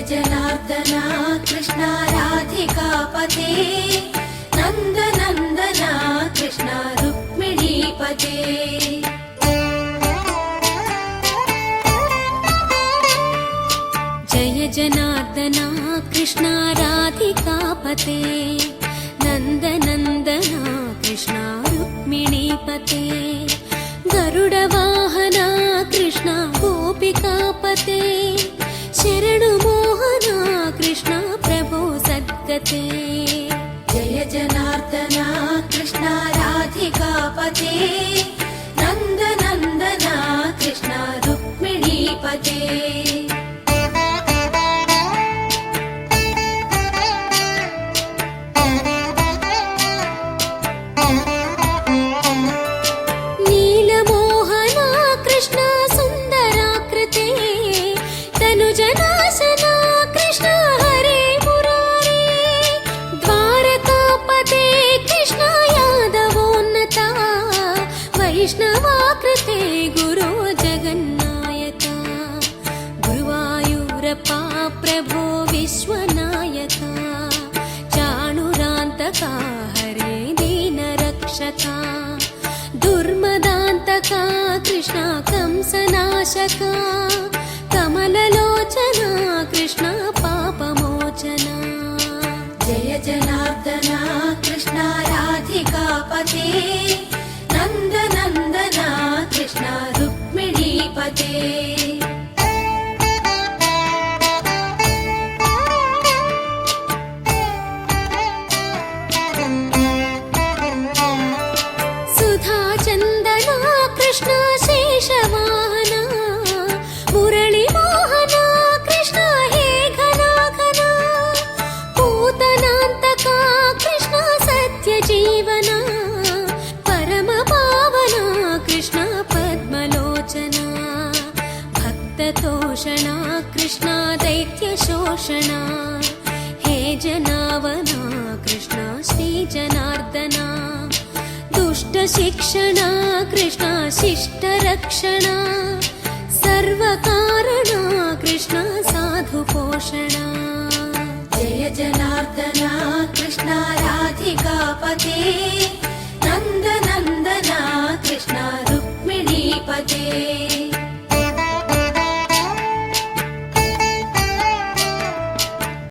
जनार्दना कृष्ण राधिकापते नन्दनन्दना कृष्ण रुक्मिणीपते जय जनार्दना कृष्ण राधिकापते नन्दनन्दना कृष्ण रुक्मिणीपते गरुडवाहना कृष्ण गोपिकापते शरणु मोहना कृष्ण प्रभो सद्गते जय जनार्दना कृष्ण राधिकापते नन्दनन्दना कृष्ण रुक्मिणीपते वैष्णवाकृते गुरो जगन्नायका गुरुवायूरप्पा प्रभो विश्वनायका चाणुरान्तका हरे दीनरक्षका दुर्मदान्तका कृष्ण कंसनाशका कमललोचना कृष्ण पापमोचना जय जनार्दना कृष्ण राधिकापते नन्दनन्दना कृष्ण रुक्मिणीपते सुधाचन्दना कृष्ण शेषवाहना मुरळीमोहना कृष्ण हे घनाघना पूतनान्तका कृष्ण सत्यजीवना भक्ततोषणा कृष्ण दैत्यशोषणा हे जनावना कृष्ण श्रीजनार्दना दुष्टशिक्षणा कृष्ण शिष्टरक्षणा सर्वकारणा कृष्ण साधुपोषणा जय जनार्दना कृष्ण राधिकापते नन्दनन्दना कृष्ण रुक्मिणीपते